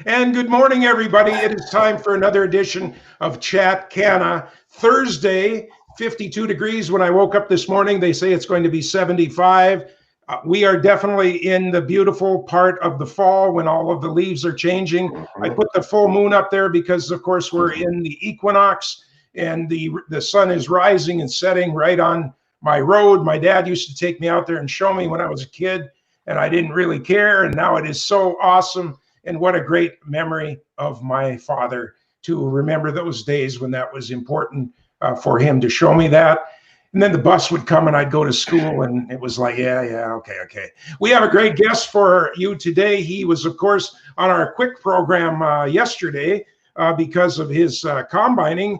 And good morning, everybody. It is time for another edition of Chat CANNA. Thursday, 52 degrees. When I woke up this morning, they say it's going to be 75. We are definitely in the beautiful part of the fall when all of the leaves are changing. I put the full moon up there because, of course, we're in the equinox and the sun is rising and setting right on my road. My dad used to take me out there and show me when I was a kid, and I didn't really care. And now it is so awesome. And what a great memory of my father to remember those days when that was important for him to show me that. And then the bus would come and I'd go to school and it was like, yeah, okay. We have a great guest for you today. He was, of course, on our quick program yesterday because of his combining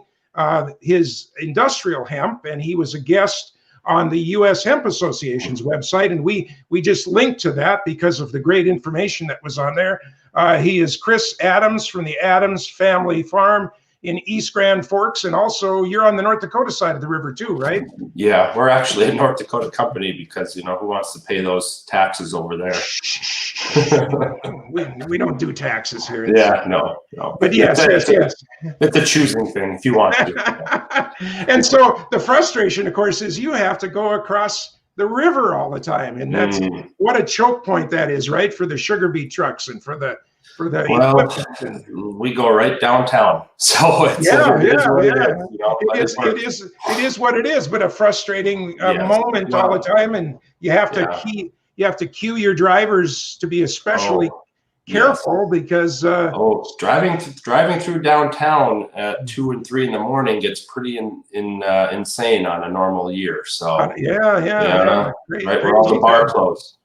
his industrial hemp, and he was a guest on the U.S. Hemp Association's website, and we just linked to that because of the great information that was on there. He is Chris Adams from the Adams Family Farm in East Grand Forks, and also you're on the North Dakota side of the river too, right? Yeah, we're actually a North Dakota company because, who wants to pay those taxes over there? we don't do taxes here. Yeah, no. But yes. It's a choosing thing if you want to. And so the frustration, of course, is you have to go across the river all the time, and that's what a choke point that is, right, for the sugar beet trucks and for the equipment. We go right downtown, so it's it is what it is, but a frustrating moment all the time, and you have to cue your drivers to be especially careful because driving through downtown at 2 and 3 in the morning gets pretty insane on a normal year. So right where all the bar closed.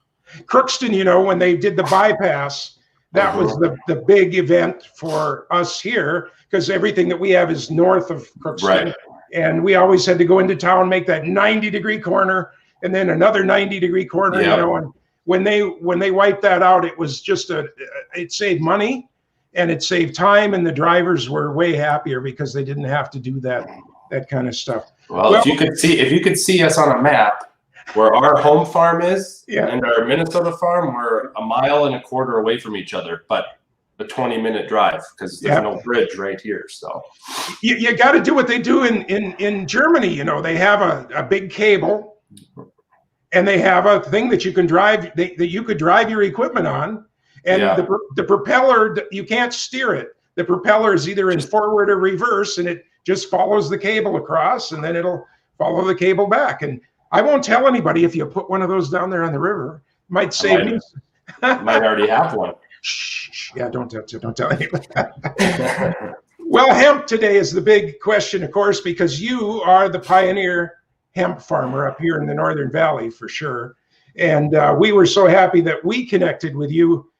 Crookston, when they did the bypass, that was the big event for us here because everything that we have is north of Crookston, and we always had to go into town, make that 90-degree corner, and then another 90-degree corner. And when they wiped that out, it was just it saved money and it saved time, and the drivers were way happier because they didn't have to do that kind of stuff. Well, if you could see us on a map where our home farm is and our Minnesota farm, we're 1.25 miles away from each other, but a 20-minute drive because there's no bridge right here. So you got to do what they do in Germany. They have a big cable, and they have a thing that you can drive that you could drive your equipment on, and the propeller, you can't steer it. The propeller is either in forward or reverse, and it just follows the cable across, and then it'll follow the cable back. And I won't tell anybody if you put one of those down there on the river. It might save me. Might already have one. Shh. Yeah, don't tell anybody. Well, hemp today is the big question, of course, because you are the pioneer hemp farmer up here in the Northern Valley for sure. And we were so happy that we connected with you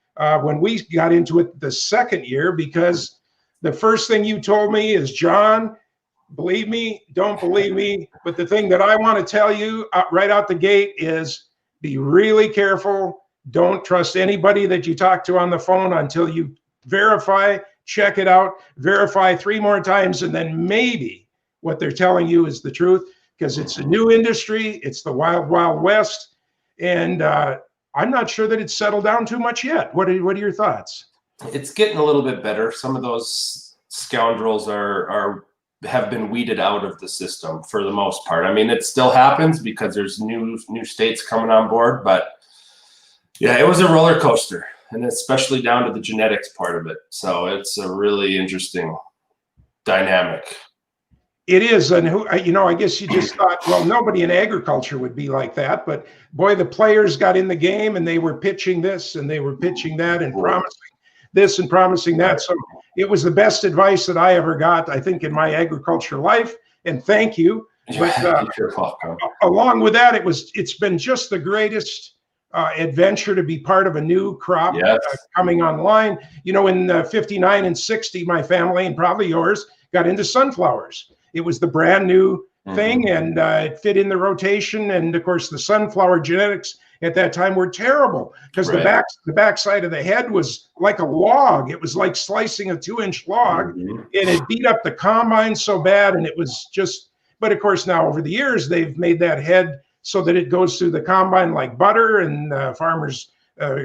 when we got into it the second year, because the first thing you told me is, John, believe me, don't believe me, but the thing that I want to tell you right out the gate is be really careful. Don't trust anybody that you talk to on the phone until you verify, check it out, verify 3 more times, and then maybe what they're telling you is the truth, because it's a new industry. It's the wild, wild west. And I'm not sure that it's settled down too much yet. What are your thoughts? It's getting a little bit better. Some of those scoundrels have been weeded out of the system for the most part. I mean, it still happens because there's new states coming on board, but yeah, it was a roller coaster, and especially down to the genetics part of it. So it's a really interesting dynamic. It is, and I guess you just thought, well, nobody in agriculture would be like that, but boy, the players got in the game and they were pitching this and they were pitching that and promising this and promising that. So it was the best advice that I ever got, I think, in my agriculture life. And thank you. But you're welcome. Along with that, it's been just the greatest adventure to be part of a new crop coming online. In 59 and 60, my family and probably yours got into sunflowers. It was the brand new thing, and it fit in the rotation. And of course, the sunflower genetics at that time were terrible because the backside of the head was like a log. It was like slicing a 2-inch log, and it beat up the combine so bad. And it was just, but of course, now over the years, they've made that head so that it goes through the combine like butter, and farmers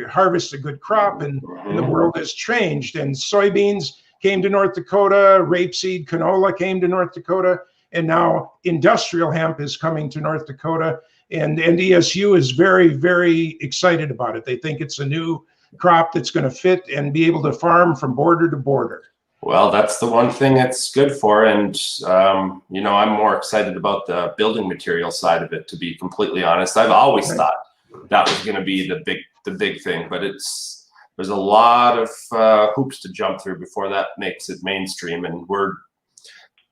harvest a good crop, and the world has changed. And soybeans came to North Dakota, rapeseed, canola came to North Dakota, and now industrial hemp is coming to North Dakota. And NDSU is very, very excited about it. They think it's a new crop that's going to fit and be able to farm from border to border. Well, that's the one thing it's good for. And, you know, I'm more excited about the building material side of it, to be completely honest. I've always thought that was going to be the big thing, but there's a lot of hoops to jump through before that makes it mainstream. And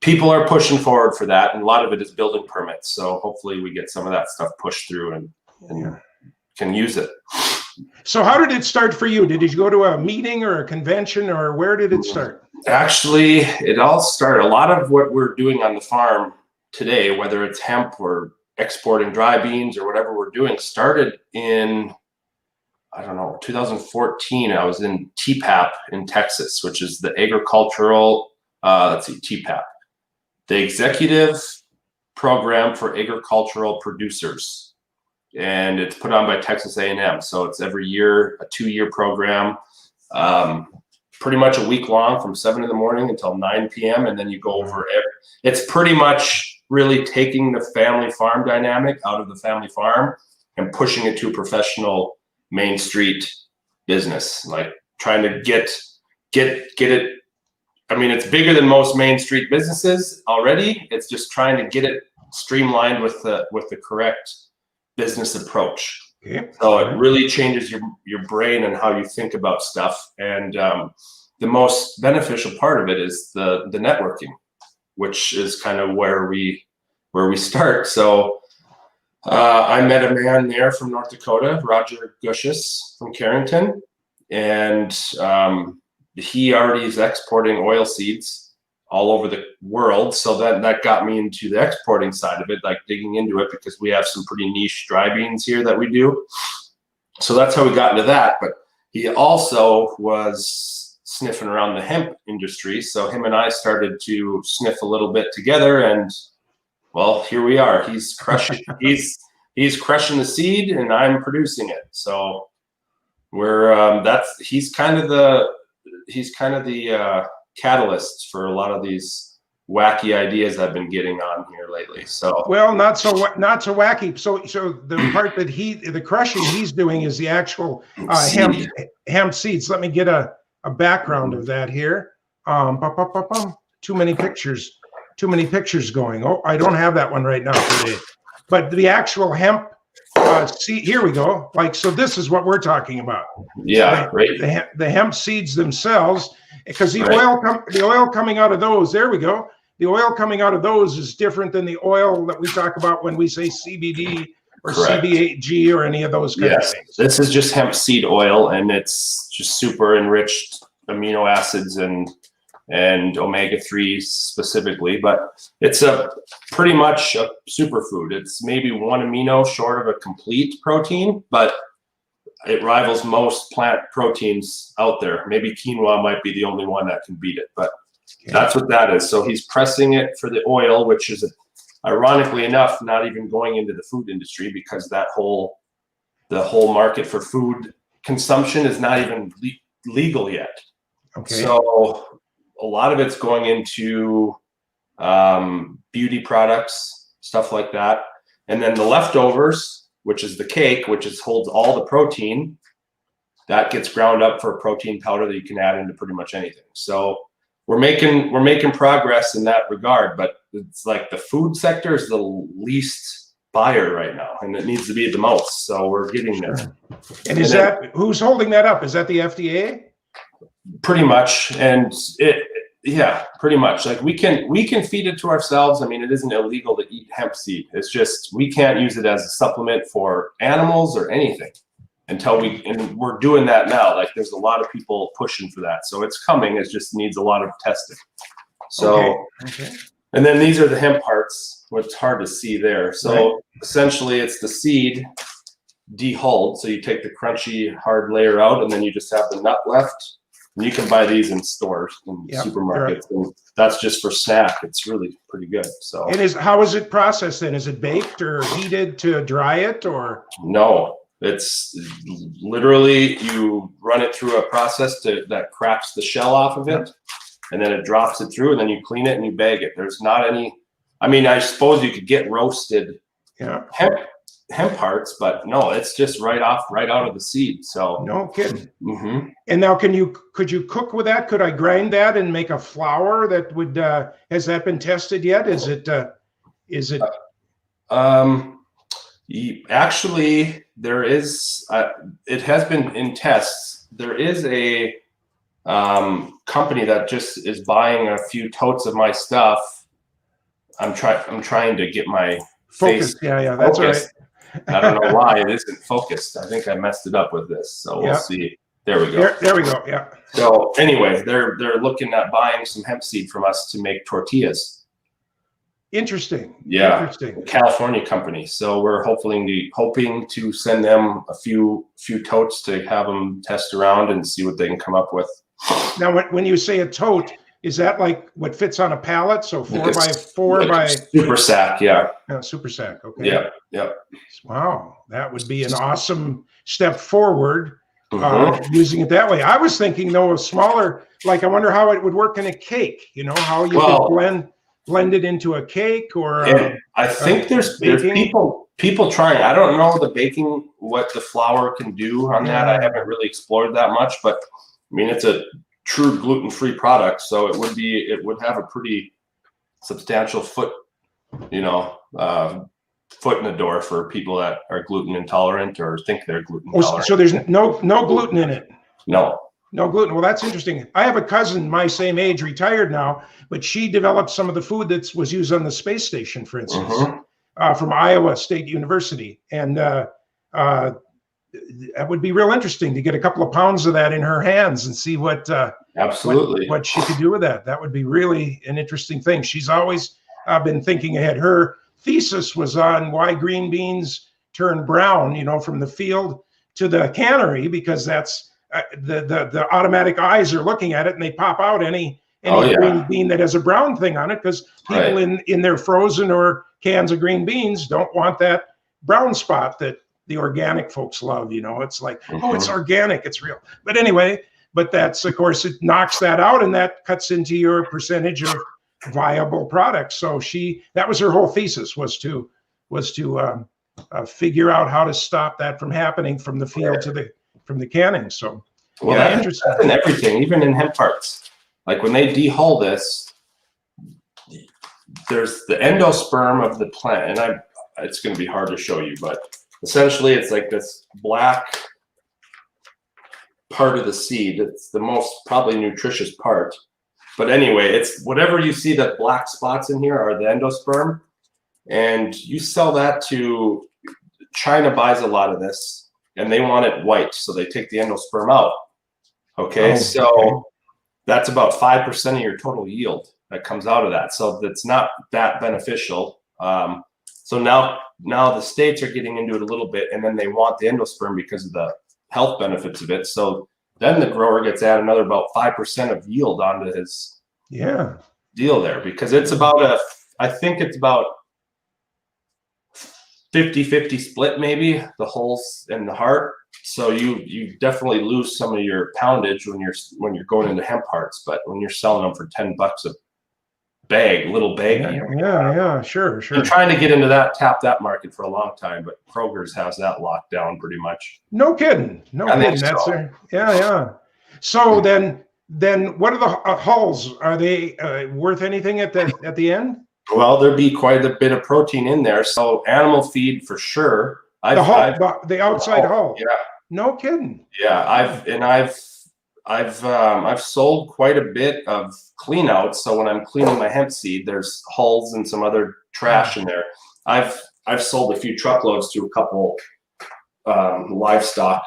people are pushing forward for that. And a lot of it is building permits. So hopefully we get some of that stuff pushed through and can use it. So how did it start for you? Did you go to a meeting or a convention, or where did it start? Actually, it all started, a lot of what we're doing on the farm today, whether it's hemp or exporting dry beans or whatever we're doing, started in, I don't know, 2014. I was in TPAP in Texas, which is the agricultural, TPAP, the Executive Program for Agricultural Producers. And it's put on by Texas A&M. So it's every year, a 2-year program, pretty much a week long from 7 in the morning until 9 p.m. And then you go over it. It's pretty much really taking the family farm dynamic out of the family farm and pushing it to a professional Main Street business, like trying to get it. I mean, it's bigger than most Main Street businesses already. It's just trying to get it streamlined with the correct business approach. Okay. So it really changes your brain and how you think about stuff. And the most beneficial part of it is the networking, which is kind of where we start. So I met a man there from North Dakota, Roger Gushis from Carrington, and he already is exporting oil seeds all over the world. So that got me into the exporting side of it, like digging into it, because we have some pretty niche dry beans here that we do. So that's how we got into that. But he also was sniffing around the hemp industry. So him and I started to sniff a little bit together, and well, here we are. He's crushing, he's crushing the seed and I'm producing it. So he's kind of the catalysts for a lot of these wacky ideas I've been getting on here lately. So well, not so wacky. So the part that the crushing he's doing is the actual hemp seeds. Let me get a background of that here. Too many pictures going. Oh, I don't have that one right now today. But the actual hemp seed, here we go. Like, so this is what we're talking about. Yeah, right. The hemp seeds themselves. Because the oil coming out of those, there we go. The oil coming out of those is different than the oil that we talk about when we say CBD or CBG or any of those kind of things. This is just hemp seed oil, and it's just super enriched amino acids and omega-3s specifically. But it's pretty much a superfood. It's maybe one amino short of a complete protein, but it rivals most plant proteins out there. Maybe quinoa might be the only one that can beat it, but that's what that is. So he's pressing it for the oil, which is, ironically enough, not even going into the food industry, because the whole market for food consumption is not even legal yet. Okay. So a lot of it's going into beauty products, stuff like that. And then the leftovers, which is the cake, which holds all the protein, that gets ground up for a protein powder that you can add into pretty much anything. So we're making progress in that regard, but it's like the food sector is the least buyer right now, and it needs to be the most. So we're getting there. And who's holding that up? Is that the FDA? Pretty much, and pretty much. Like we can feed it to ourselves. I mean, it isn't illegal to eat hemp seed. It's just we can't use it as a supplement for animals or anything and we're doing that now. Like there's a lot of people pushing for that. So it's coming. It just needs a lot of testing. So, okay. And then these are the hemp hearts, what's hard to see there. So essentially it's the seed dehulled. So you take the crunchy hard layer out, and then you just have the nut left. And you can buy these in stores and supermarkets, and that's just for snack. It's really pretty good. So, how is it processed then? Is it baked or heated to dry it, or? No, It's literally, you run it through a process that cracks the shell off of it, and then it drops it through, and then you clean it and you bag it. There's not any, I mean, I suppose you could get roasted hemp hearts, but no, it's just right out of the seed. So no kidding. And now, could you cook with that? Could I grind that and make a flour that would? Has that been tested yet? Is it? Actually, there is. It has been in tests. There is a company that just is buying a few totes of my stuff. I'm trying to get my focus. Face yeah, that's focused. right. I don't know why it isn't focused. I think I messed it up with this. So we'll see. There we go. There we go. Yeah. So anyway, they're looking at buying some hemp seed from us to make tortillas. Interesting. Yeah. Interesting. California company. So we're hoping to send them a few totes to have them test around and see what they can come up with. Now, when you say a tote, is that like what fits on a pallet? So 4x4 by super sack, yeah. Super sack. Okay. Yeah. Wow, that would be an awesome step forward. Using it that way. I was thinking though, a smaller. Like, I wonder how it would work in a cake. You know, how you could blend it into a cake, or I think there's people trying. I don't know the baking, what the flour can do on that. I haven't really explored that much, but I mean, it's a true gluten-free product, so it would have a pretty substantial foot in the door for people that are gluten intolerant or think they're gluten intolerant. So there's no gluten in it. No gluten. Well, that's interesting. I have a cousin my same age, retired now, but she developed some of the food that was used on the space station, for instance, from Iowa State University, and that would be real interesting to get a couple of pounds of that in her hands and see what what she could do with that. That would be really an interesting thing. She's always been thinking ahead. Her thesis was on why green beans turn brown, from the field to the cannery, because that's the automatic eyes are looking at it and they pop out any green bean that has a brown thing on it, because people in their frozen or cans of green beans don't want that brown spot that the organic folks love. It's like, oh, it's organic, it's real. But anyway, that's, of course, it knocks that out, and that cuts into your percentage of viable products. So that was her whole thesis, was to figure out how to stop that from happening from the field from the canning. So that's in everything, even in hemp parts. Like when they dehull this, there's the endosperm of the plant, and it's going to be hard to show you, but essentially it's like this black part of the seed. It's the most probably nutritious part. But anyway, it's whatever you see, that black spots in here are the endosperm, and you sell that to China. Buys a lot of this, and they want it white, so they take the endosperm out. Okay, so that's about 5% of your total yield that comes out of that. So that's not that beneficial. So now the states are getting into it a little bit, and then they want the endosperm because of the health benefits of it. So then the grower gets add another about 5% of yield onto his deal there, because it's about I think it's about 50-50 split, maybe, the hulls and the heart. So you definitely lose some of your poundage when you're going into hemp hearts, but when you're selling them for $10 a little bag. Sure. I'm trying to get into tap that market for a long time, but Kroger's has that locked down pretty much. No kidding. That's so. So then what are the hulls? Are they worth anything at the end? Well, there'd be quite a bit of protein in there. So animal feed for sure. The outside hull. Yeah. No kidding. Yeah, I've sold quite a bit of clean outs. So when I'm cleaning my hemp seed, there's hulls and some other trash in there. I've sold a few truckloads to a couple livestock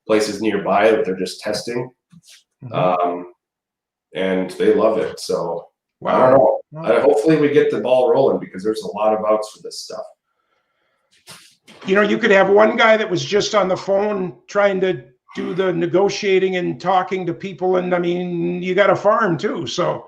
places nearby that they're just testing, and they love it. So I don't know. Hopefully we get the ball rolling, because there's a lot of outs for this stuff. You could have one guy that was just on the phone trying to do the negotiating and talking to people, and I mean, you got a farm too. So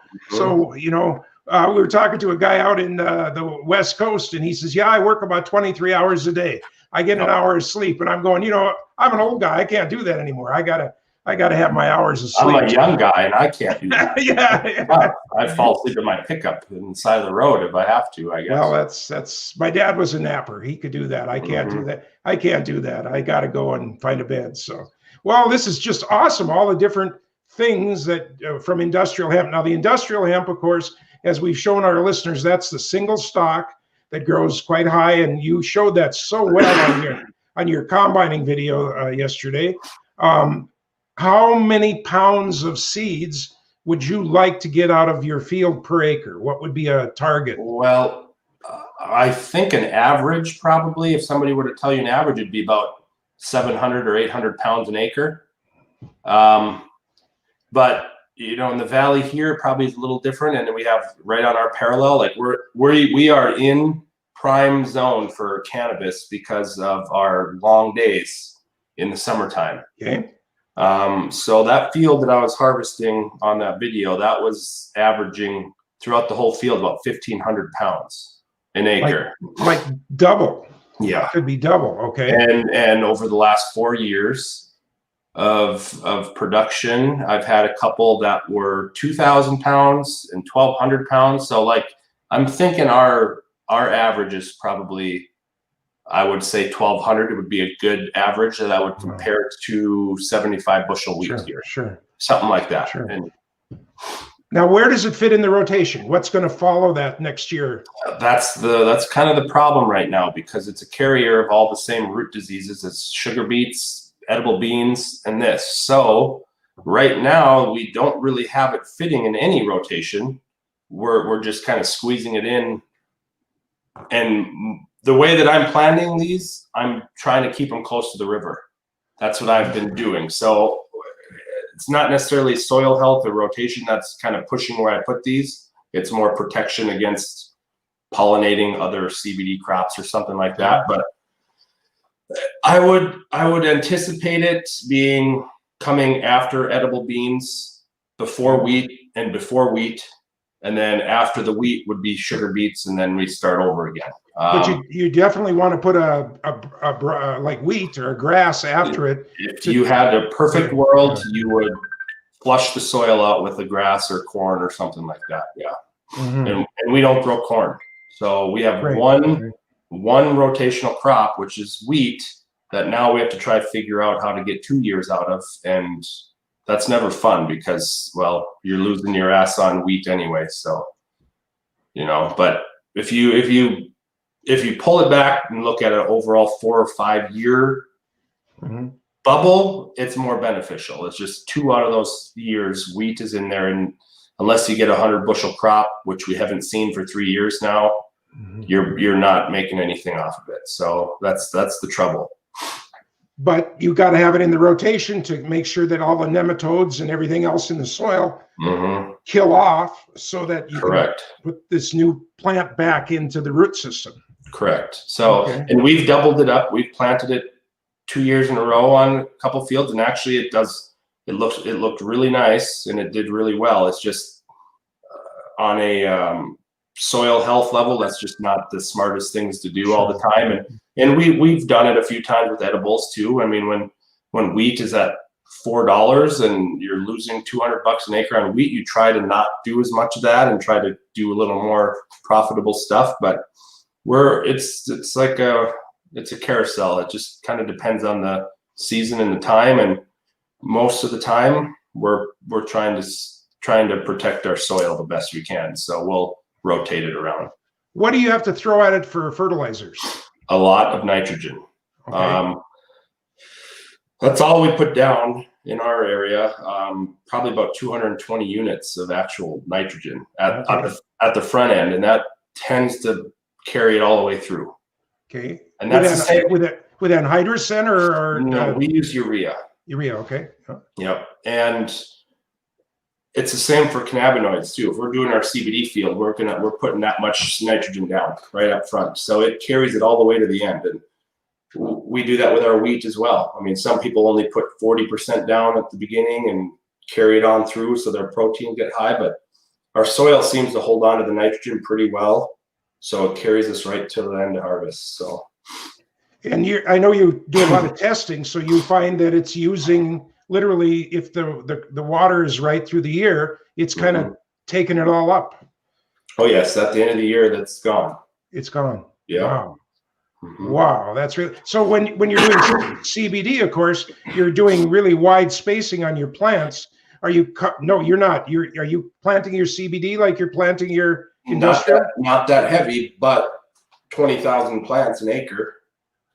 We were talking to a guy out in the West Coast, and he says, "Yeah, I work about 23 hours a day. I get an hour of sleep." And I'm going, you know, I'm an old guy. I can't do that anymore. I gotta have my hours of sleep. I'm a young guy, and I can't do that. Yeah. I fall asleep in my pickup on the side of the road if I have to, I guess. Well, that's my dad was a napper. He could do that. I can't do that. I can't do that. I got to go and find a bed. So, well, this is just awesome. All the different things that from industrial hemp. Now, the industrial hemp, of course, as we've shown our listeners, that's the single stalk that grows quite high, and you showed that so well on your combining video yesterday. How many pounds of seeds would you like to get out of your field per acre? What would be a target? Well, I think an average, probably, if somebody were to tell you an average, it'd be about 700 or 800 pounds an acre. But you know, in the valley here, probably is a little different, and we have right on our parallel, like we are in prime zone for cannabis because of our long days in the summertime. Okay. So that field that I was harvesting on that video, that was averaging throughout the whole field about 1,500 pounds an acre. Like double. Yeah. Could be double. Okay. And over the last 4 years of production, I've had a couple that were 2,000 pounds and 1,200 pounds. So like, I'm thinking our average is probably, I would say 1,200. It would be a good average that I would compare to 75 bushel wheat here. Sure. Something like that. Sure. And now, where does it fit in the rotation? What's going to follow that next year? That's kind of the problem right now, because it's a carrier of all the same root diseases as sugar beets, edible beans, and this. So right now we don't really have it fitting in any rotation. We're just kind of squeezing it in. And the way that I'm planting these, I'm trying to keep them close to the river. That's what I've been doing. So it's not necessarily soil health or rotation that's kind of pushing where I put these. It's more protection against pollinating other CBD crops or something like that. But I would anticipate it being coming after edible beans, before wheat, and then after the wheat would be sugar beets, and then we start over again. But you definitely want to put a like wheat or a grass after it. If you had a perfect world, you would flush the soil out with a grass or corn or something like that. Yeah. And we don't grow corn. So we have one rotational crop, which is wheat, that now we have to try to figure out how to get 2 years out of. And that's never fun because, well, you're losing your ass on wheat anyway. So, you know, but if you pull it back and look at an overall 4 or 5 year bubble, it's more beneficial. It's just 2 out of those years wheat is in there, and unless you get 100 bushel crop, which we haven't seen for 3 years now, you're not making anything off of it. So that's the trouble. But you got to have it in the rotation to make sure that all the nematodes and everything else in the soil kill off, so that you can put this new plant back into the root system. Correct. So, and we've doubled it up. We've planted it 2 years in a row on a couple fields, and actually it looked really nice, and it did really well. It's just on a soil health level, that's just not the smartest things to do all the time. And we've done it a few times with edibles too. I mean, when wheat is at $4 and you're losing $200 an acre on wheat, you try to not do as much of that and try to do a little more profitable stuff. But it's a carousel. It just kind of depends on the season and the time. And most of the time we're trying to protect our soil the best we can. So we'll rotate it around. What do you have to throw at it for fertilizers? A lot of nitrogen. That's all we put down in our area. Probably about 220 units of actual nitrogen at the front end, and that tends to carry it all the way through. Okay. And that's the same with anhydrous or no, we use urea. Urea, okay. Yep. And it's the same for cannabinoids too. If we're doing our CBD field, we're putting that much nitrogen down right up front, so it carries it all the way to the end. And we do that with our wheat as well. I mean, some people only put 40% down at the beginning and carry it on through, so their protein get high. But our soil seems to hold on to the nitrogen pretty well, so it carries us right to the end of harvest. So, and I know you do a lot of testing, so you find that it's using literally, if the water is right through the year, it's kind of taking it all up. Oh yes, at the end of the year, that's gone. It's gone. Yeah. Wow. Wow, that's really so. When you're doing CBD, of course, you're doing really wide spacing on your plants. Are you no, you're not. Are you planting your CBD like you're planting your industrial? Not that heavy, but 20,000 plants an acre.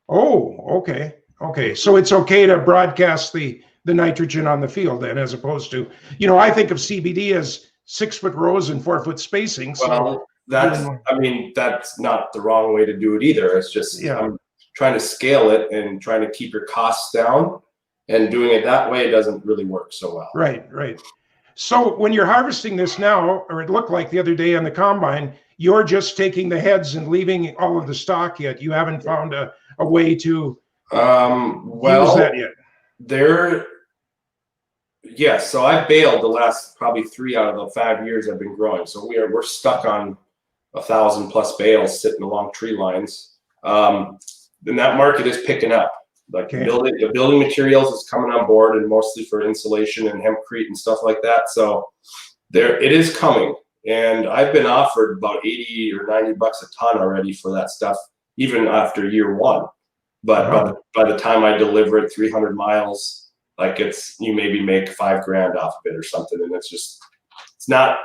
Oh, okay. Okay. So it's okay to broadcast the nitrogen on the field then, as opposed to, I think of CBD as 6-foot rows and 4-foot spacing. So well, that's not the wrong way to do it either. It's just, I'm trying to scale it and trying to keep your costs down, and doing it that way doesn't really work so well. Right, right. So when you're harvesting this now, or it looked like the other day on the combine, you're just taking the heads and leaving all of the stock yet. You haven't found a way to use that yet. Yes. So I baled the last probably 3 out of the 5 years I've been growing. So we're stuck on 1,000+ bales sitting along tree lines. And that market is picking up. Like the building materials is coming on board, and mostly for insulation and hempcrete and stuff like that. So it is coming, and I've been offered about 80 or 90 bucks a ton already for that stuff, even after year 1. But by the time I deliver it 300 miles, like you maybe make $5 grand off of it or something, and it's not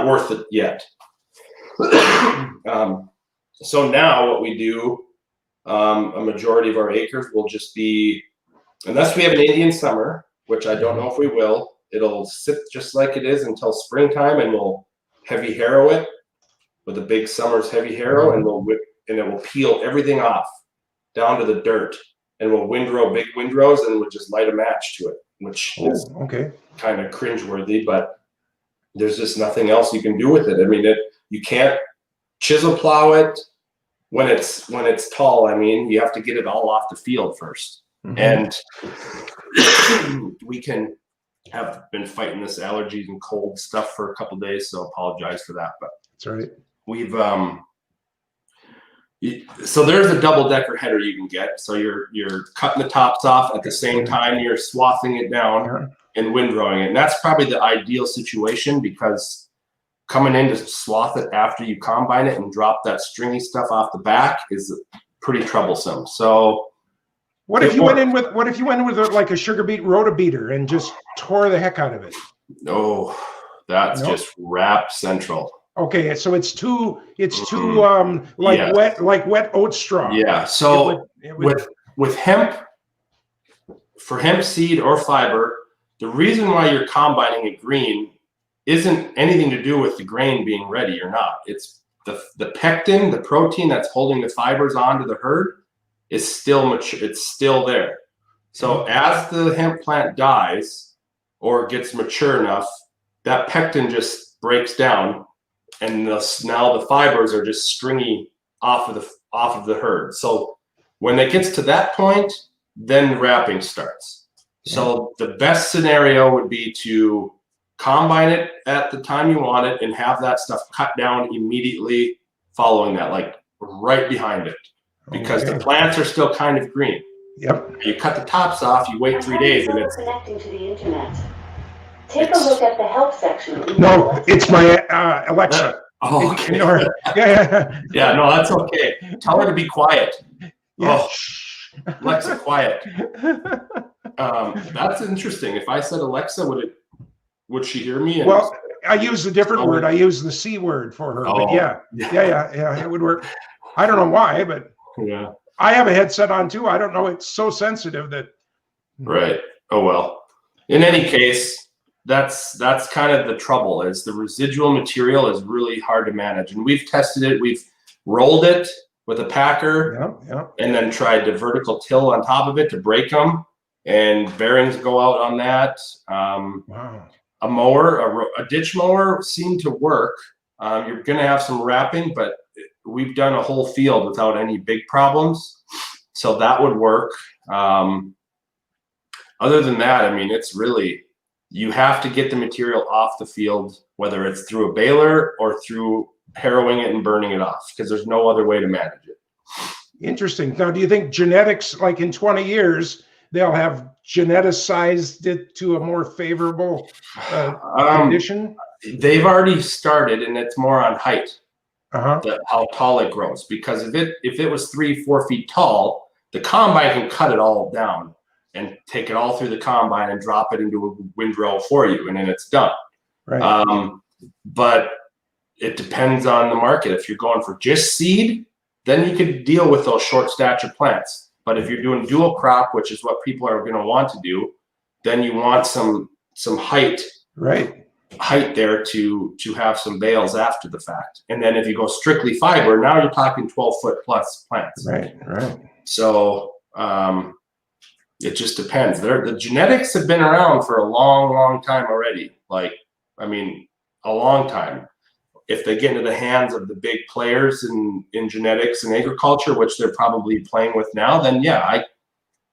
worth it yet. So now what we do. A majority of our acres will just be, unless we have an Indian summer, which I don't know if we will, it'll sit just like it is until springtime, and we'll heavy harrow it with a big summer's heavy harrow, and it will peel everything off down to the dirt, and we'll windrow big windrows, and we'll just light a match to it, which is kind of cringeworthy, but there's just nothing else you can do with it. I mean, you can't chisel plow it. When it's tall, I mean, you have to get it all off the field first. And we have been fighting this allergies and cold stuff for a couple of days, so apologize for that. But that's all right. We've so there's a double-decker header you can get. So you're cutting the tops off at the same time you're swathing it down and windrowing it. And that's probably the ideal situation, because coming in to swath it after you combine it and drop that stringy stuff off the back is pretty troublesome. So what if you went in with like a sugar beet rotobeater and just tore the heck out of it? No, that's just wrap central. Okay, so it's too wet oat straw. Yeah. So with hemp, for hemp seed or fiber, the reason why you're combining it green isn't anything to do with the grain being ready or not. It's the pectin, the protein that's holding the fibers onto the herd, is still mature. It's still there. So as the hemp plant dies or gets mature enough, that pectin just breaks down, and now the fibers are just stringy off of the herd. So when it gets to that point, then wrapping starts. So the best scenario would be to combine it at the time you want it and have that stuff cut down immediately following that, like right behind it, because the plants are still kind of green. Yep. You cut the tops off, you wait 3 days, and it's connecting to the internet. Take a look at the help section. No, it's my Alexa. Oh, okay. Yeah. Yeah, no, that's okay. Tell her to be quiet. Yeah. Oh, Alexa, quiet. That's interesting. If I said Alexa, would she hear me? Well, I use a different word. I use the C word for her. But yeah, it would work. I don't know why, but I have a headset on too. I don't know. It's so sensitive that. Right. Oh well. In any case, that's kind of the trouble. Is the residual material is really hard to manage, and we've tested it. We've rolled it with a packer, and then tried to vertical till on top of it to break them, and bearings go out on that. Wow. A mower, a ditch mower seemed to work. You're going to have some wrapping, but we've done a whole field without any big problems. So that would work. Other than that, I mean, it's really, you have to get the material off the field, whether it's through a baler or through harrowing it and burning it off, because there's no other way to manage it. Interesting. Now, do you think genetics, like in 20 years, they'll have geneticized it to a more favorable condition? They've already started, and it's more on height, Uh-huh. how tall it grows. Because if it was 3-4 feet tall, the combine can cut it all down and take it all through the combine and drop it into a windrow for you, and then it's done. Right. But it depends on the market. If you're going for just seed, then you could deal with those short stature plants. But if you're doing dual crop, which is what people are going to want to do, then you want some height. Right. Height there to have some bales after the fact. And then if you go strictly fiber, now you're talking 12-foot plus plants. Right. So it just depends. The genetics have been around for a long time already. Like, I mean, a long time. If they get into the hands of the big players in genetics and agriculture, which they're probably playing with now, then yeah,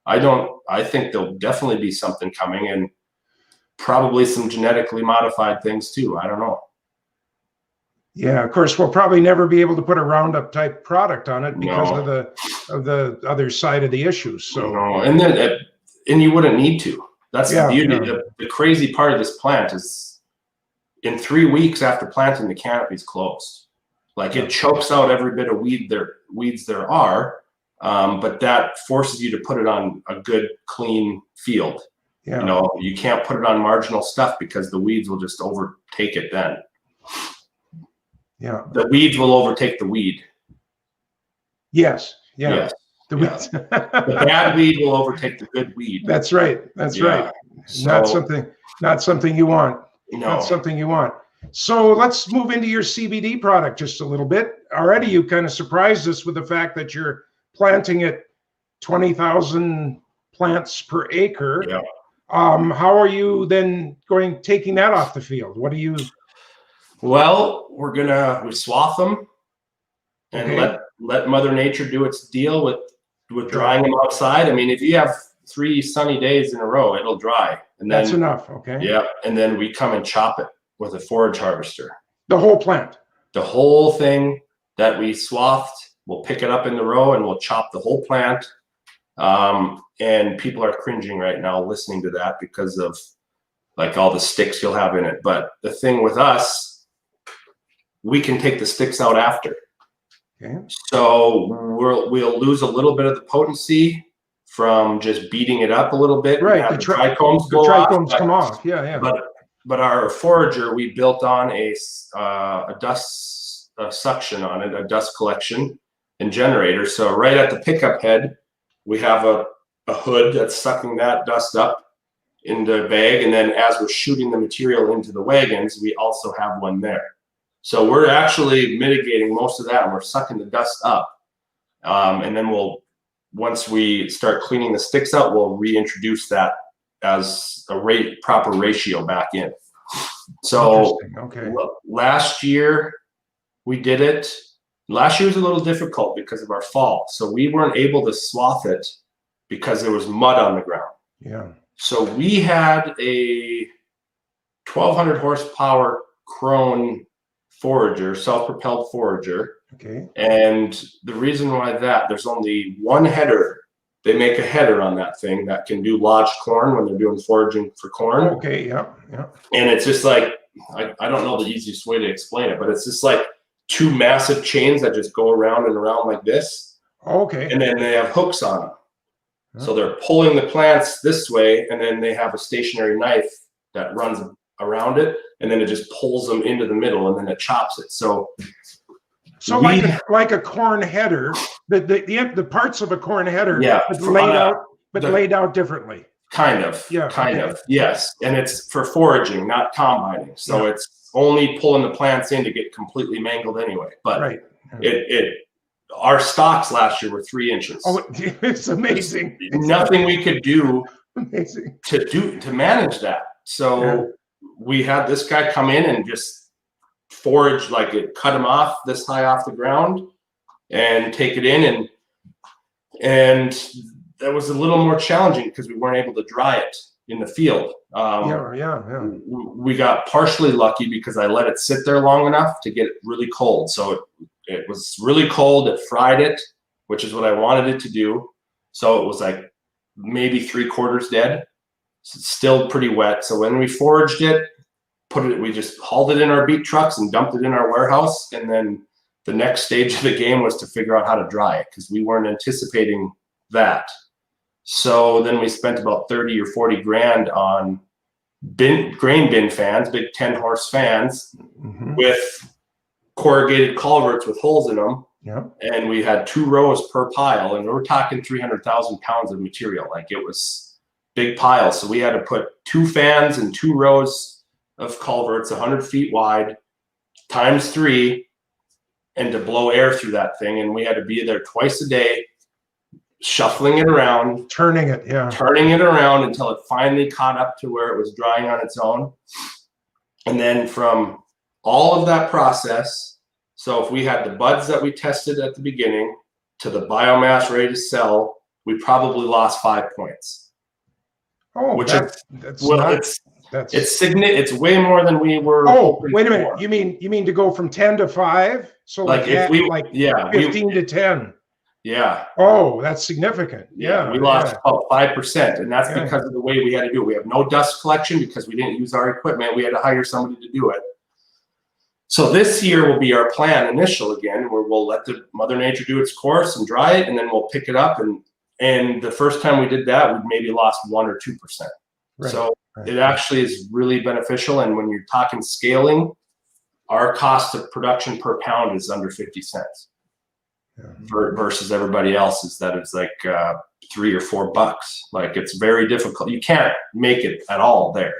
I think there'll definitely be something coming, and probably some genetically modified things too. I don't know. Yeah, of course, we'll probably never be able to put a Roundup type product on it because of the other side of the issues. So no, and you wouldn't need to. That's the beauty. Yeah. The crazy part of this plant is, in 3 weeks after planting, the canopy is closed. Like, it chokes out every bit of weeds there are, but that forces you to put it on a good, clean field. Yeah. You know, you can't put it on marginal stuff because the weeds will just overtake it then. Yeah. The weeds will overtake the weed. Yes. Yeah. Yes. The weeds. The bad weed will overtake the good weed. That's right. That's right. So, not something you want. No. Not something you want. So let's move into your CBD product just a little bit. Already you kind of surprised us with the fact that you're planting at 20,000 plants per acre. Yeah. How are you then taking that off the field? What do you? Well, we swath them and let Mother Nature do its deal with drying them outside. I mean, if you have 3 sunny days in a row, it'll dry. And then, that's enough. Okay. Yeah. And then we come and chop it with a forage harvester. The whole plant. The whole thing that we swathed, we'll pick it up in the row and we'll chop the whole plant. And people are cringing right now listening to that because of like all the sticks you'll have in it. But the thing with us, we can take the sticks out after. Okay. So we'll lose a little bit of the potency from just beating it up a little bit. Right. The trichomes come off. Yeah. But our forager, we built on a dust suction on it, a dust collection and generator. So right at the pickup head, we have a hood that's sucking that dust up in the bag. And then as we're shooting the material into the wagons, we also have one there. So we're actually mitigating most of that, and we're sucking the dust up. And then once we start cleaning the sticks out, we'll reintroduce that as a proper ratio back in. So last year we did it. Last year was a little difficult because of our fall. So we weren't able to swath it because there was mud on the ground. Yeah. So we had a 1,200 horsepower Krone forager, self-propelled forager. Okay. And the reason why there's only one header. They make a header on that thing that can do lodged corn when they're doing foraging for corn. Okay. Yeah. And it's just like, I don't know the easiest way to explain it, but it's just like 2 massive chains that just go around and around like this. Okay. And then they have hooks on them. So they're pulling the plants this way, and then they have a stationary knife that runs around it, and then it just pulls them into the middle, and then it chops it. So like a corn header, the parts of a corn header, laid out differently. Kind of. Yeah. Kind of. Yes. And it's for foraging, not combining. So it's only pulling the plants in to get completely mangled anyway. But our stalks last year were 3 inches. Oh, it's amazing. Nothing we could do to manage that. So we had this guy come in and just forage, like it cut him off this high off the ground and take it in. And that was a little more challenging because we weren't able to dry it in the field. Yeah. We got partially lucky because I let it sit there long enough to get it really cold. So it was really cold. It fried it, which is what I wanted it to do. So it was like maybe 3/4 dead. So it's still pretty wet. So when we foraged it, we just hauled it in our beet trucks and dumped it in our warehouse. And then the next stage of the game was to figure out how to dry it because we weren't anticipating that. So then we spent about 30 or 40 grand on grain bin fans, big 10-horse fans with corrugated culverts with holes in them. Yeah. And we had 2 rows per pile, and we're talking 300,000 pounds of material. Like, it was big piles. So we had to put 2 fans and 2 rows of culverts, 100 feet wide, times 3, and to blow air through that thing. And we had to be there twice a day, shuffling it around, turning it around until it finally caught up to where it was drying on its own. And then from all of that process, so if we had the buds that we tested at the beginning to the biomass ready to sell, we probably lost 5 points. Oh, which it's way more than we were. Oh, wait a minute. You mean to go from 10 to 5? So like if we 15 to 10. Yeah. Oh, that's significant. Yeah. We lost about 5%, and that's because of the way we had to do it. We have no dust collection because we didn't use our equipment. We had to hire somebody to do it. So this year will be our plan initial again, where we'll let the Mother Nature do its course and dry it, and then we'll pick it up. And the first time we did that, we maybe lost 1 or 2%. Right. So it actually is really beneficial. And when you're talking scaling, our cost of production per pound is under 50 cents. Versus everybody else's that is like $3 or $4. Like, it's very difficult. You can't make it at all there.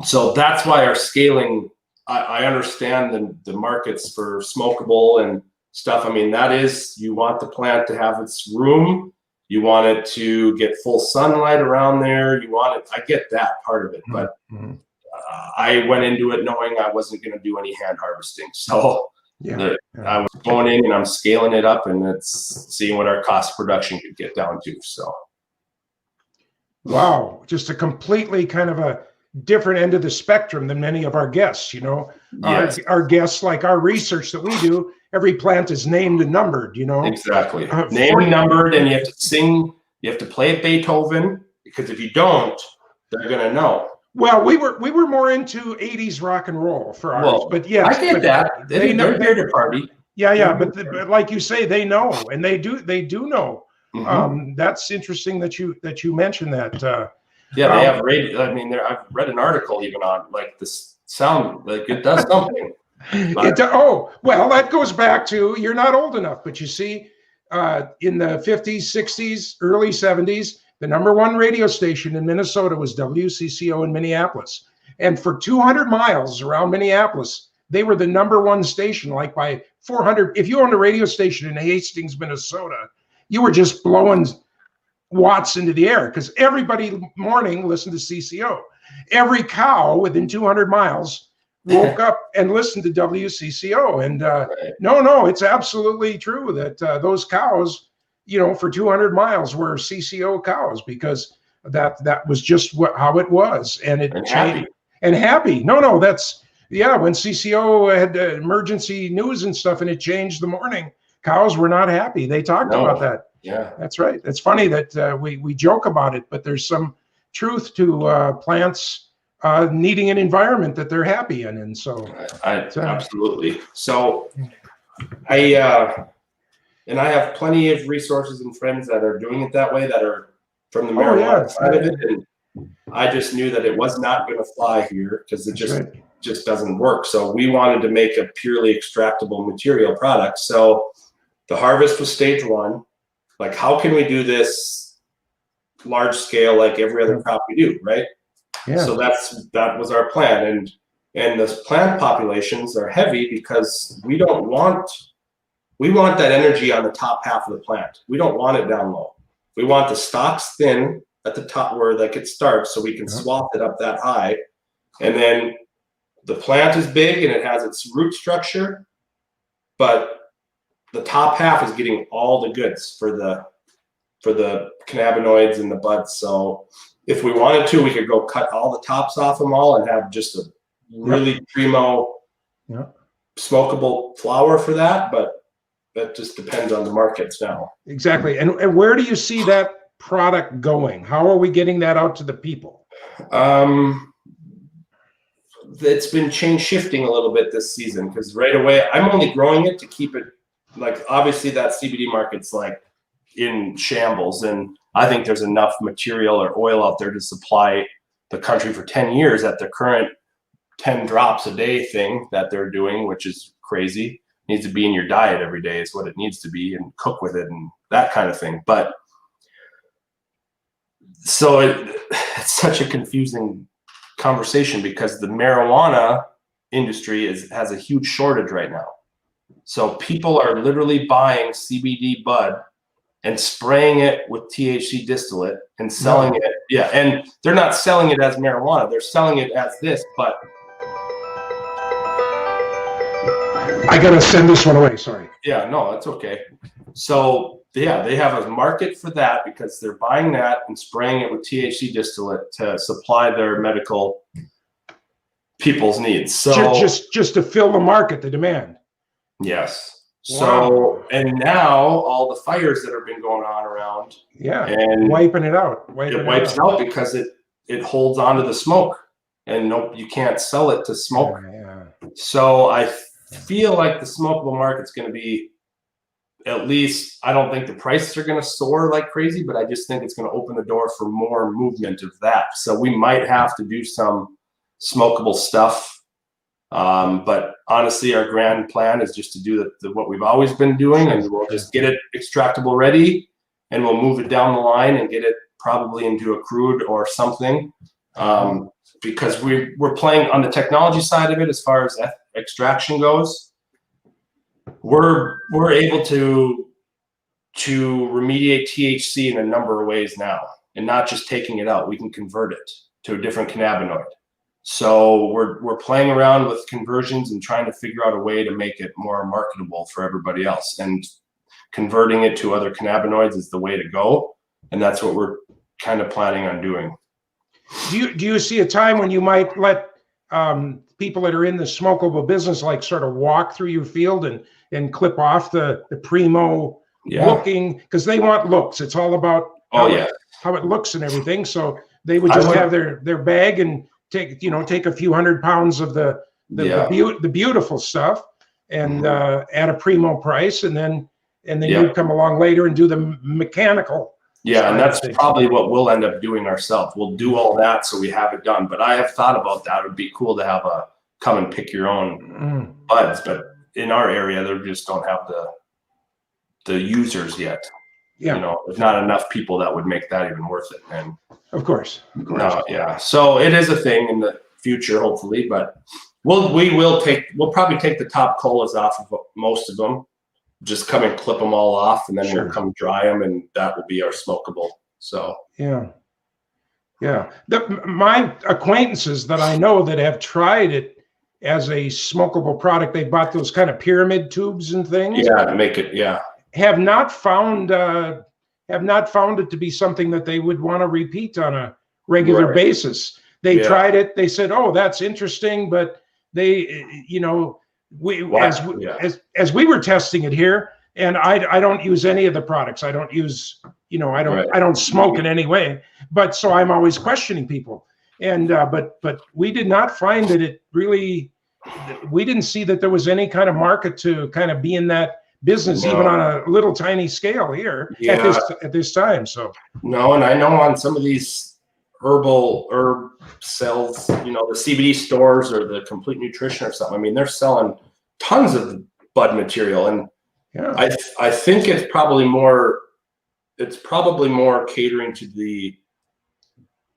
So that's why our scaling, I understand the markets for smokable and stuff. I mean, that is, you want the plant to have its room. You want it to get full sunlight around there. You want it, I get that part of it, but I went into it knowing I wasn't going to do any hand harvesting. So I was going in and I'm scaling it up, and it's seeing what our cost of production could get down to. So, wow, just a completely kind of a different end of the spectrum than many of our guests. You know, our guests, like our research that we do, every plant is named and numbered. You know, exactly, named and numbered, and you have to sing. You have to play it Beethoven, because if you don't, they're gonna know. Well, we were more into 80s rock and roll for ours, but yes, I get that. They're here to party. Yeah, but like you say, they know, and they do know. That's interesting that you mentioned that. They have radio. I mean, I've read an article even on like this sound, like it does something. Oh, well, that goes back to, you're not old enough, but you see, in the 50s, 60s, early 70s. The #1 radio station in Minnesota was WCCO in Minneapolis. And for 200 miles around Minneapolis, they were the #1 station, like by 400. If you owned a radio station in Hastings, Minnesota, you were just blowing watts into the air, because everybody morning listened to CCO. Every cow within 200 miles woke up and listened to WCCO. And no, it's absolutely true that those cows, you know, for 200 miles were CCO cows, because that was just how it was. And it changed. And happy. No, that's, when CCO had emergency news and stuff and it changed the morning, cows were not happy. They talked about that. Yeah, that's right. It's funny that we joke about it, but there's some truth to plants needing an environment that they're happy in. And so absolutely. So and I have plenty of resources and friends that are doing it that way, that are from the marijuana side of it. And I just knew that it was not going to fly here, because it just doesn't work. So we wanted to make a purely extractable material product. So the harvest was stage 1. Like, how can we do this large scale like every other crop we do, right? Yeah. So that was our plan. And the plant populations are heavy because we want that energy on the top half of the plant. We don't want it down low. We want the stalks thin at the top where like it starts, so we can swap it up that high. And then the plant is big and it has its root structure, but the top half is getting all the goods for the cannabinoids and the buds. So if we wanted to, we could go cut all the tops off them all and have just a really primo smokable flower for that. But that just depends on the markets now. Exactly. And where do you see that product going? How are we getting that out to the people? It's been shifting a little bit this season, because right away I'm only growing it to keep it, like, obviously that CBD market's like in shambles, and I think there's enough material or oil out there to supply the country for 10 years at the current 10 drops a day thing that they're doing, which is crazy. It needs to be in your diet every day is what it needs to be, and cook with it and that kind of thing. But so it's such a confusing conversation, because the marijuana industry has a huge shortage right now. So people are literally buying CBD bud and spraying it with THC distillate and selling it. Yeah, and they're not selling it as marijuana. They're selling it as this, but I gotta send this one away, sorry. Yeah, no, that's okay. So yeah, they have a market for that because they're buying that and spraying it with THC distillate to supply their medical people's needs. So just to fill the market, the demand. Yes. Wow. So, and now all the fires that have been going on around, and wiping it out. It wipes out because it holds onto the smoke, and you can't sell it to smoke. So I feel like the smokable market's going to be, at least, I don't think the prices are going to soar like crazy, but I just think it's going to open the door for more movement of that. So we might have to do some smokable stuff. But honestly, our grand plan is just to do what we've always been doing, and we'll just get it extractable ready, and we'll move it down the line and get it probably into a crude or something. Because we're playing on the technology side of it as far as extraction goes. We're able to remediate THC in a number of ways now, and not just taking it out. We can convert it to a different cannabinoid. So we're playing around with conversions and trying to figure out a way to make it more marketable for everybody else. And converting it to other cannabinoids is the way to go, and that's what we're kind of planning on doing. Do you see a time when you might let people that are in the smokable business like sort of walk through your field and clip off the primo looking, because they want looks. It's all about how it looks and everything. So they would just have their bag and take a few 100 pounds of the beautiful stuff and at a primo price, and then you'd come along later and do the mechanical. Yeah, and that's probably what we'll end up doing ourselves. We'll do all that so we have it done. But I have thought about that. It would be cool to have come and pick your own buds, but in our area, they just don't have the users yet. There's not enough people that would make that even worth it. And of course. So it is a thing in the future, hopefully. But we'll probably take the top colas off of most of them. Just come and clip them all off, and then we'll come dry them, and that will be our smokable. So my acquaintances that I know that have tried it as a smokable product, they bought those kind of pyramid tubes and things. Yeah, to make it. Yeah, have not found it to be something that they would want to repeat on a regular basis. They tried it. They said, "Oh, that's interesting," but they, as we were testing it here, and I don't use any of the products. I don't use, I don't smoke in any way. But so I'm always questioning people, and but we did not find that it really. We didn't see that there was any kind of market to kind of be in that business, even on a little tiny scale here at this time. So no, and I know on some of these herb sales, the CBD stores or the Complete Nutrition or something, I mean, they're selling tons of bud material, and I think it's probably more catering to the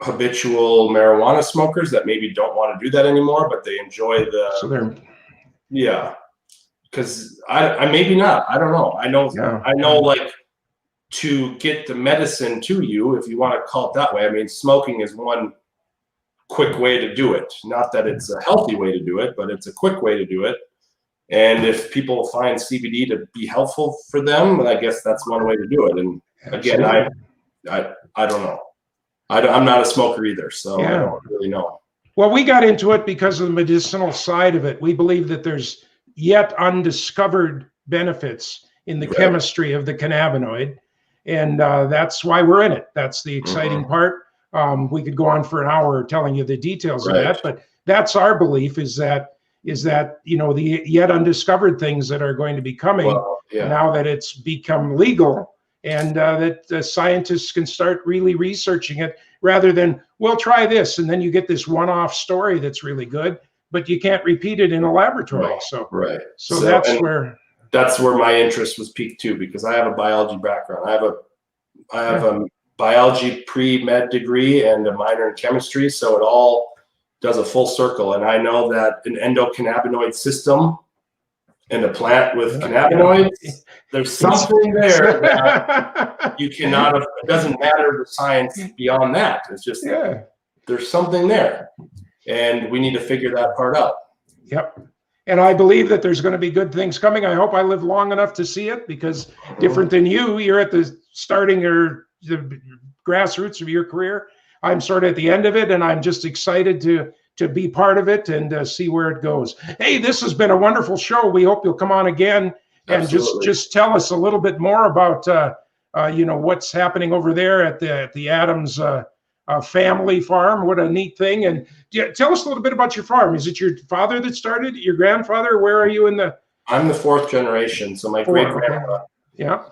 habitual marijuana smokers that maybe don't want to do that anymore, but they enjoy because I maybe not, I don't know. I know like to get the medicine to you, if you want to call it that way. I mean, smoking is one quick way to do it. Not that it's a healthy way to do it, but it's a quick way to do it. And if people find CBD to be helpful for them, I guess that's one way to do it. And again, I don't know. I'm not a smoker either, so Yeah. I don't really know. Well, we got into it because of the medicinal side of it. We believe that there's yet undiscovered benefits in the Right. chemistry of the cannabinoid, and that's why we're in it. That's the exciting part. We could go on for an hour telling you the details of that, but that's our belief, is that the yet undiscovered things that are going to be coming now that it's become legal, and that scientists can start really researching it, rather than, we'll try this, and then you get this one-off story that's really good, but you can't repeat it in a laboratory. So that's where my interest was peaked too, because I have a biology background. I have a biology pre-med degree and a minor in chemistry, so it all does a full circle. And I know that an endocannabinoid system and a plant with cannabinoids, there's something there that you cannot, it doesn't matter the science beyond that. It's just, there's something there, and we need to figure that part out. Yep. And I believe that there's going to be good things coming. I hope I live long enough to see it, because different than you're at the starting or the grassroots of your career. I'm sort of at the end of it, and I'm just excited to be part of it and see where it goes. Hey, this has been a wonderful show. We hope you'll come on again and just tell us a little bit more about what's happening over there at the Adams family farm. What a neat thing. And tell us a little bit about your farm. Is it your father that started it? Your grandfather? Where are you in the? I'm the fourth generation. So my great-grandpa. Yeah.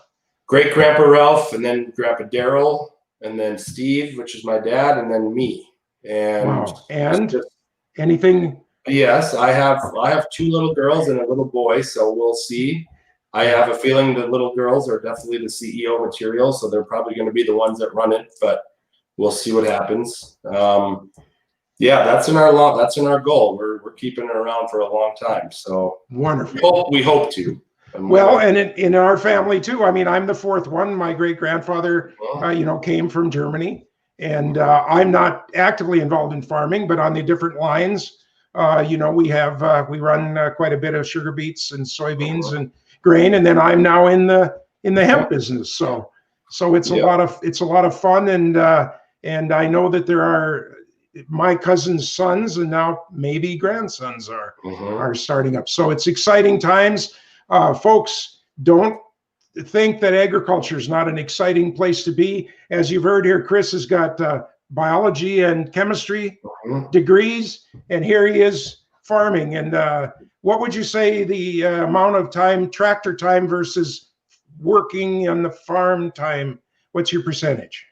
Great-grandpa Ralph, and then Grandpa Daryl, and then Steve, which is my dad, and then me. And anything? Yes, I have two little girls and a little boy, so we'll see. I have a feeling the little girls are definitely the CEO material, so they're probably going to be the ones that run it, but we'll see what happens. That's in our goal. We're keeping it around for a long time. So wonderful. We hope to. Well, and in our family too. I mean, I'm the fourth one. My great grandfather, came from Germany, and I'm not actively involved in farming, but on the different lines, we run quite a bit of sugar beets and soybeans and grain, and then I'm now in the hemp business. So it's a lot of fun, and I know that there are my cousin's sons, and now maybe grandsons are starting up. So it's exciting times. Folks, don't think that agriculture is not an exciting place to be. As you've heard here, Chris has got biology and chemistry degrees, and here he is farming. And what would you say the amount of time, tractor time versus working on the farm time? What's your percentage?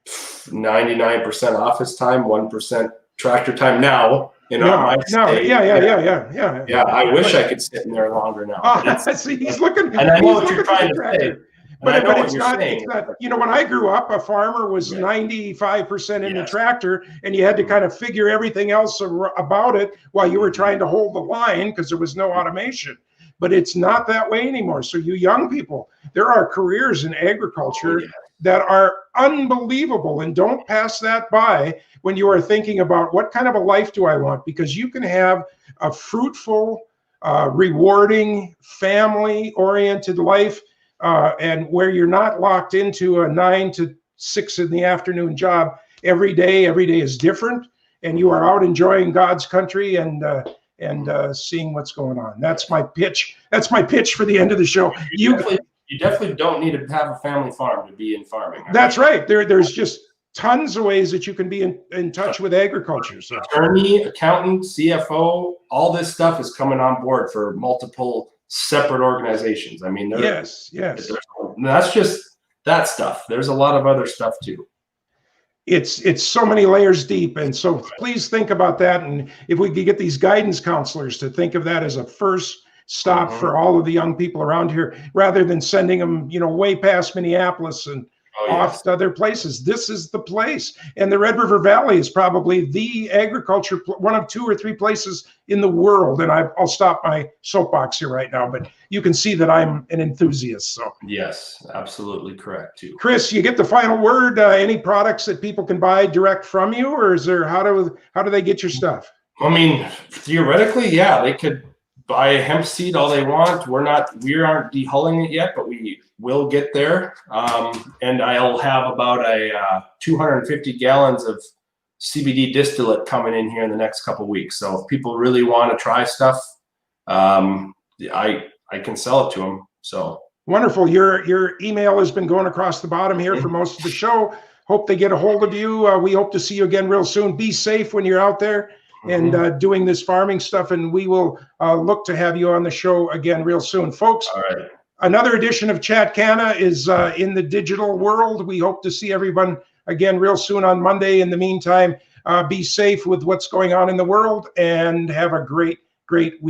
99% office time, 1% tractor time now. My state. Yeah. I wish I could sit in there longer now. See, he's looking. And I know what you're trying to say. But it's not. When I grew up, a farmer was 95% in the tractor, and you had to kind of figure everything else about it while you were trying to hold the line, because there was no automation. But it's not that way anymore. So you young people, there are careers in agriculture that are unbelievable, and don't pass that by when you are thinking about what kind of a life do I want, because you can have a fruitful, rewarding, family-oriented life, and where you're not locked into a 9 to 6 in the afternoon job every day. Every day is different, and you are out enjoying God's country and seeing what's going on. That's my pitch. That's my pitch for the end of the show. You definitely don't need to have a family farm to be in farming. That's right. There's just tons of ways that you can be in touch with agriculture. So attorney, accountant, CFO, all this stuff is coming on board for multiple separate organizations. I mean, yes. That's just that stuff. There's a lot of other stuff too. It's so many layers deep, and so please think about that. And if we could get these guidance counselors to think of that as a first stop for all of the young people around here, rather than sending them, way past Minneapolis and off to other places. This is the place. And the Red River Valley is probably the agriculture, one of 2 or 3 places in the world. And I'll stop my soapbox here right now, but you can see that I'm an enthusiast. So yes, absolutely correct too. Chris, you get the final word. Any products that people can buy direct from you, or is there, how do they get your stuff? I mean, theoretically, they could buy hemp seed all they want. We aren't dehulling it yet, but we will get there. And I'll have about 250 gallons of CBD distillate coming in here in the next couple of weeks. So if people really want to try stuff, I can sell it to them. So wonderful. Your email has been going across the bottom here for most of the show. Hope they get a hold of you. We hope to see you again real soon. Be safe when you're out there and doing this farming stuff, and we will look to have you on the show again real soon, folks. All right. Another edition of Chat Canna is in the digital world. We hope to see everyone again real soon on Monday. In the meantime, be safe with what's going on in the world and have a great week.